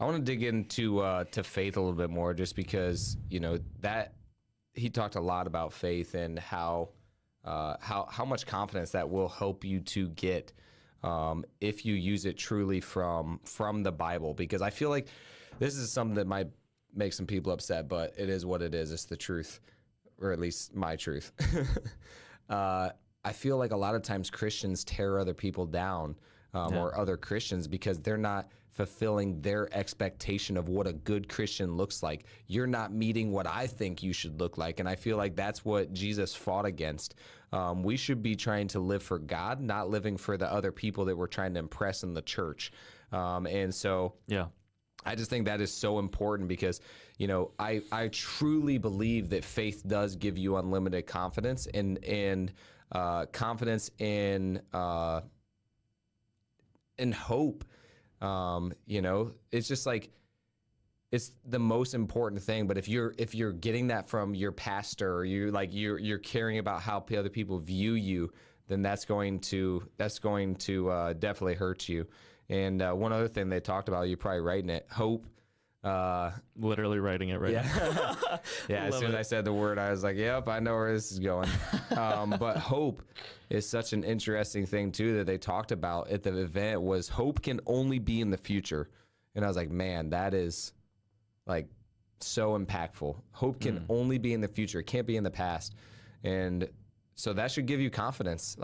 I want to dig into to faith a little bit more, just because that he talked a lot about faith and how much confidence that will help you to get if you use it truly from the Bible. Because I feel like this is something that might make some people upset, but it is what it is. It's the truth, or at least my truth. I feel like a lot of times Christians tear other people down, or other Christians, because they're not fulfilling their expectation of what a good Christian looks like. You're not meeting what I think you should look like. And I feel like that's what Jesus fought against. We should be trying to live for God, not living for the other people that we're trying to impress in the church. And so I just think that is so important, because, I truly believe that faith does give you unlimited confidence and confidence in hope. It's just like, it's the most important thing. But if you're getting that from your pastor, or you're caring about how other people view you, then that's going to definitely hurt you. And one other thing they talked about, you're probably writing it, hope. Literally writing it right now. Yeah, as soon as I said the word, I was like, yep, I know where this is going. But hope is such an interesting thing too that they talked about at the event, was hope can only be in the future. And I was like, man, that is like so impactful. Hope can only be in the future. It can't be in the past. And so that should give you confidence.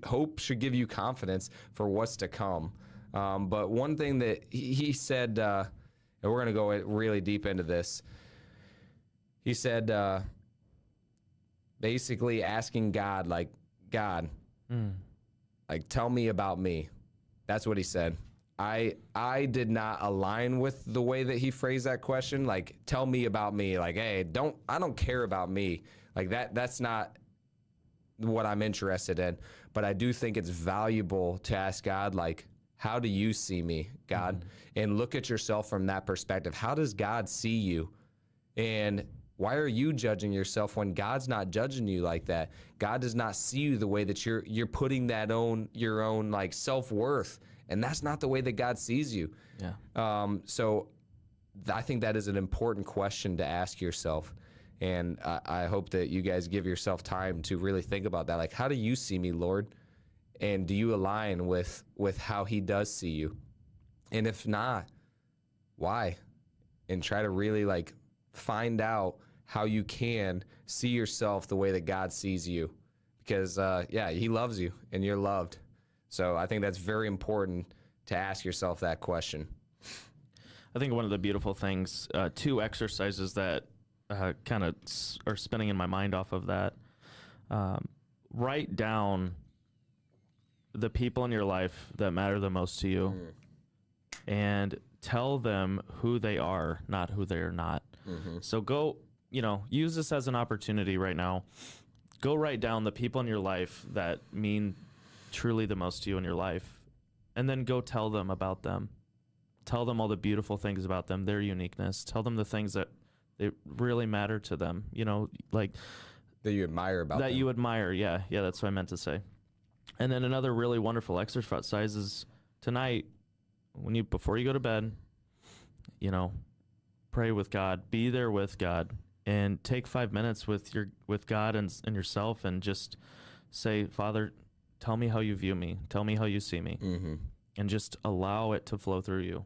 Hope should give you confidence for what's to come. But one thing that he said, and we're going to go really deep into this. He said, basically asking God, God, tell me about me. That's what he said. I did not align with the way that he phrased that question. Like, tell me about me. Like, hey, I don't care about me. Like that's not what I'm interested in. But I do think it's valuable to ask God, like, how do you see me, God? And look at yourself from that perspective. How does God see you? And why are you judging yourself when God's not judging you like that? God does not see you the way that you're putting your own like self-worth. And that's not the way that God sees you. Yeah. So I think that is an important question to ask yourself. And I hope that you guys give yourself time to really think about that. Like, how do you see me, Lord? And do you align with how he does see you? And if not, why? And try to really like find out how you can see yourself the way that God sees you. Because he loves you and you're loved. So I think that's very important to ask yourself that question. I think one of the beautiful things, two exercises that kind of are spinning in my mind off of that, write down the people in your life that matter the most to you, and tell them who they are, not who they are not. So go, use this as an opportunity right now. Go write down the people in your life that mean truly the most to you in your life, and then go tell them about them. Tell them all the beautiful things about them, their uniqueness. Tell them the things that they really matter to them, like that you admire about them. That you admire, yeah, that's what I meant to say. And then another really wonderful exercise is tonight, before you go to bed, pray with God, be there with God, and take 5 minutes with God and yourself, and just say, Father, tell me how you view me, tell me how you see me, and just allow it to flow through you.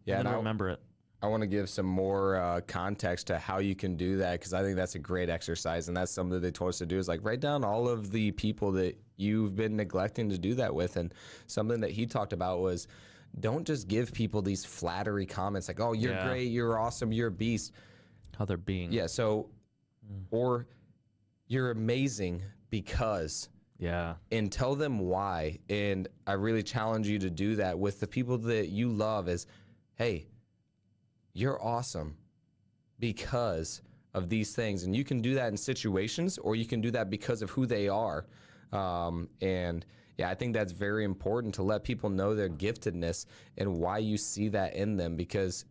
Yeah, and remember it. I want to give some more context to how you can do that, because I think that's a great exercise, and that's something that they told us to do, is like write down all of the people that you've been neglecting to do that with. And something that he talked about was, don't just give people these flattery comments like, oh, you're great, you're awesome, you're a beast. How they're being. Yeah, so, or you're amazing because... Yeah. And tell them why. And I really challenge you to do that with the people that you love, is, hey, you're awesome because of these things. And you can do that in situations, or you can do that because of who they are. And I think that's very important, to let people know their giftedness and why you see that in them, because,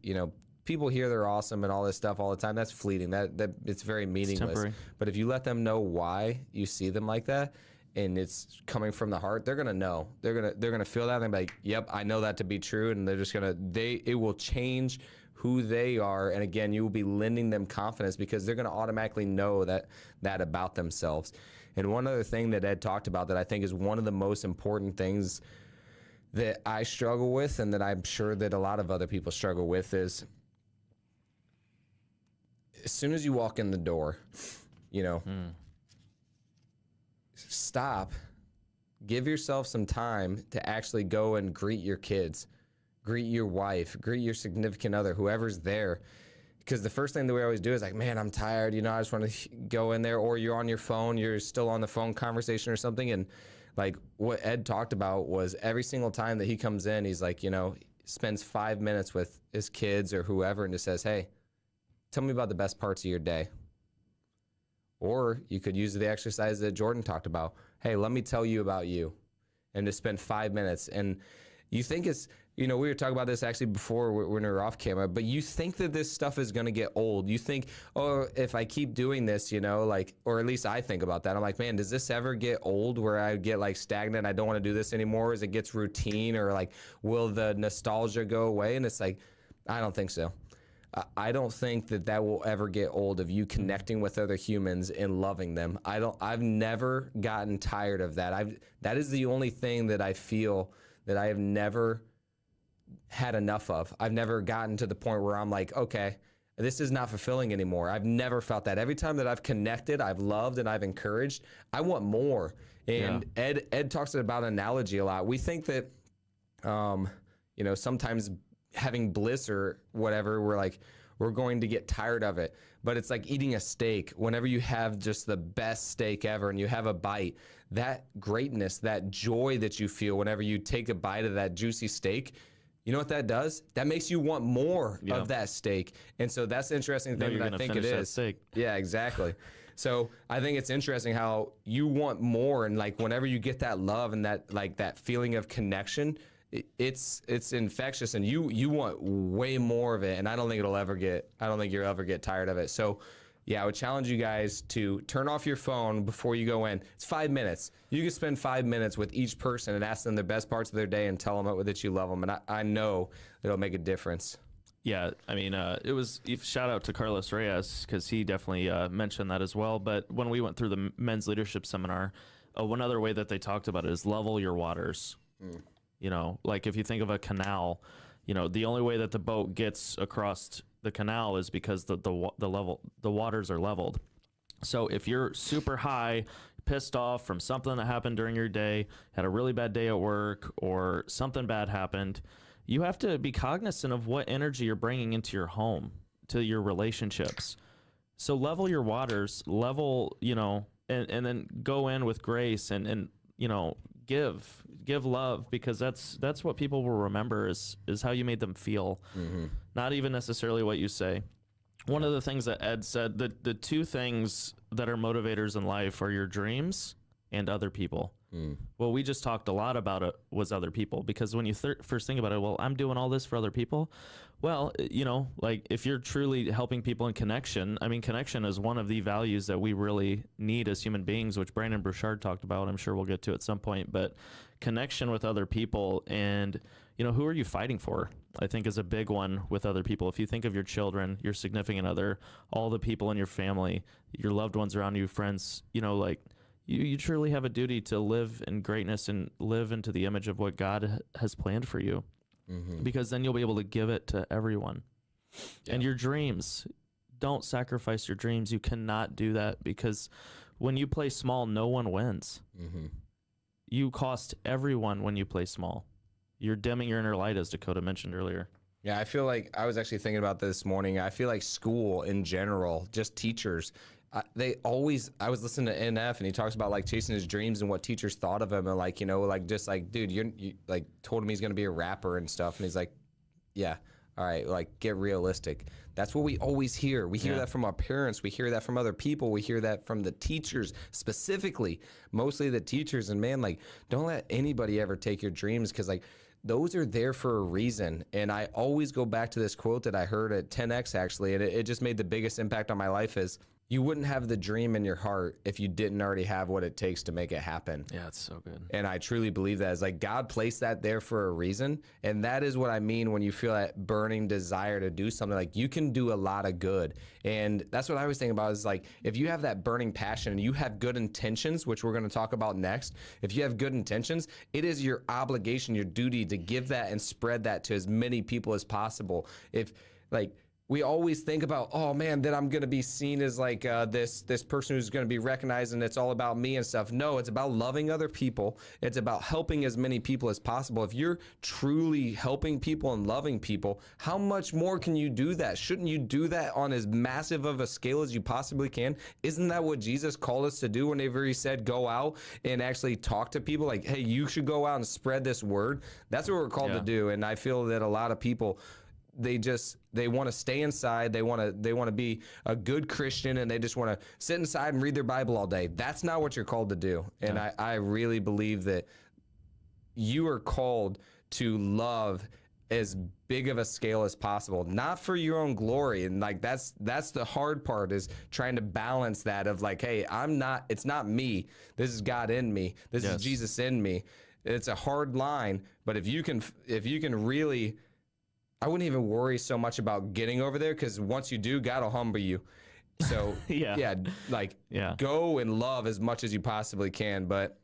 people hear they're awesome and all this stuff all the time. That's fleeting. That it's very meaningless. It's but if you let them know why you see them like that, and it's coming from the heart, they're gonna know. They're gonna feel that and be like, yep, I know that to be true, and they're just it will change who they are. And again, you will be lending them confidence because they're gonna automatically know that about themselves. And one other thing that Ed talked about that I think is one of the most important things that I struggle with, and that I'm sure that a lot of other people struggle with, is as soon as you walk in the door, stop, give yourself some time to actually go and greet your kids, greet your wife, greet your significant other, whoever's there. Because the first thing that we always do is like, man, I'm tired, I just want to go in there, or you're on your phone, you're still on the phone conversation or something. And like what Ed talked about was every single time that he comes in, he's like, spends 5 minutes with his kids or whoever and just says, hey, tell me about the best parts of your day. Or you could use the exercise that Jordan talked about. Hey, let me tell you about you. And to spend 5 minutes. And you think it's, we were talking about this actually before when we were off camera, but you think that this stuff is going to get old. You think, oh, if I keep doing this, or at least I think about that. I'm like, man, does this ever get old where I get like stagnant? I don't want to do this anymore as it gets routine, or like, will the nostalgia go away? And it's like, I don't think so. I don't think that will ever get old, of you connecting with other humans and loving them. I've never gotten tired of that. That is the only thing that I feel that I have never had enough of. I've never gotten to the point where I'm like, okay, this is not fulfilling anymore. I've never felt that. Every time that I've connected, I've loved and I've encouraged, I want more. And yeah. Ed talks about analogy a lot. We think that, sometimes having bliss or whatever, we're going to get tired of it. But it's like eating a steak. Whenever you have just the best steak ever and you have a bite, that greatness, that joy that you feel whenever you take a bite of that juicy steak, you know what that does? That makes you want more of that steak. And so that's the interesting thing that I think it is. Steak. Yeah, exactly. So I think it's interesting how you want more, and like whenever you get that love and that feeling of connection, it's infectious, and you want way more of it. And I don't think you'll ever get tired of it. So yeah, I would challenge you guys to turn off your phone before you go in. It's 5 minutes. You can spend 5 minutes with each person and ask them the best parts of their day and tell them that you love them. And I know it'll make a difference. Yeah, I mean, it was shout out to Carlos Reyes, because he definitely mentioned that as well. But when we went through the men's leadership seminar, one other way that they talked about it is level your waters. Like if you think of a canal, the only way that the boat gets across the canal is because the waters are leveled. So if you're super high, pissed off from something that happened during your day, had a really bad day at work, or something bad happened, you have to be cognizant of what energy you're bringing into your home, to your relationships. So level your waters, and then go in with grace and give love, because that's what people will remember is how you made them feel, not even necessarily what you say. One of the things that Ed said, the two things that are motivators in life are your dreams and other people. Well, we just talked a lot about it was other people, because when you first think about it, well, I'm doing all this for other people. Well, like if you're truly helping people in connection, I mean, connection is one of the values that we really need as human beings, which Brandon Bouchard talked about. I'm sure we'll get to at some point, but connection with other people, and who are you fighting for, I think is a big one with other people. If you think of your children, your significant other, all the people in your family, your loved ones around you, friends, you truly have a duty to live in greatness and live into the image of what God has planned for you, because then you'll be able to give it to everyone. And your dreams, don't sacrifice your dreams. You cannot do that, because when you play small, no one wins. You cost everyone when you play small. You're dimming your inner light, as Dakota mentioned earlier. Yeah, I feel like I was actually thinking about this morning. I feel like school in general, just teachers, I was listening to NF, and he talks about like chasing his dreams and what teachers thought of him, and dude, you like told him he's going to be a rapper and stuff. And he's like, yeah, all right, like get realistic. That's what we always hear. We hear that from our parents. We hear that from other people. We hear that from the teachers, specifically, mostly the teachers. And man, like, don't let anybody ever take your dreams, because like those are there for a reason. And I always go back to this quote that I heard at 10X actually, and it just made the biggest impact on my life is, you wouldn't have the dream in your heart if you didn't already have what it takes to make it happen. Yeah, it's so good. And I truly believe that. It's like God placed that there for a reason. And that is what I mean when you feel that burning desire to do something. Like, you can do a lot of good. And that's what I was thinking about, is like, if you have that burning passion and you have good intentions, which we're going to talk about next, if you have good intentions, it is your obligation, your duty to give that and spread that to as many people as possible. If, like, we always think about, oh man, that I'm going to be seen as like this person who's going to be recognized and it's all about me and stuff. No, it's about loving other people. It's about helping as many people as possible. If you're truly helping people and loving people, how much more can you do that? Shouldn't you do that on as massive of a scale as you possibly can? Isn't that what Jesus called us to do whenever he said, go out and actually talk to people? Like, hey, you should go out and spread this word. That's what we're called to do. And I feel that a lot of people, they want to stay inside. They want to be a good Christian, and they just want to sit inside and read their Bible all day. That's not what you're called to do. And I really believe that you are called to love as big of a scale as possible, not for your own glory. And like, that's the hard part, is trying to balance that of like, hey, it's not me. This is God in me. This is Jesus in me. It's a hard line, but if you can really, I wouldn't even worry so much about getting over there, because once you do, God will humble you. So go and love as much as you possibly can. But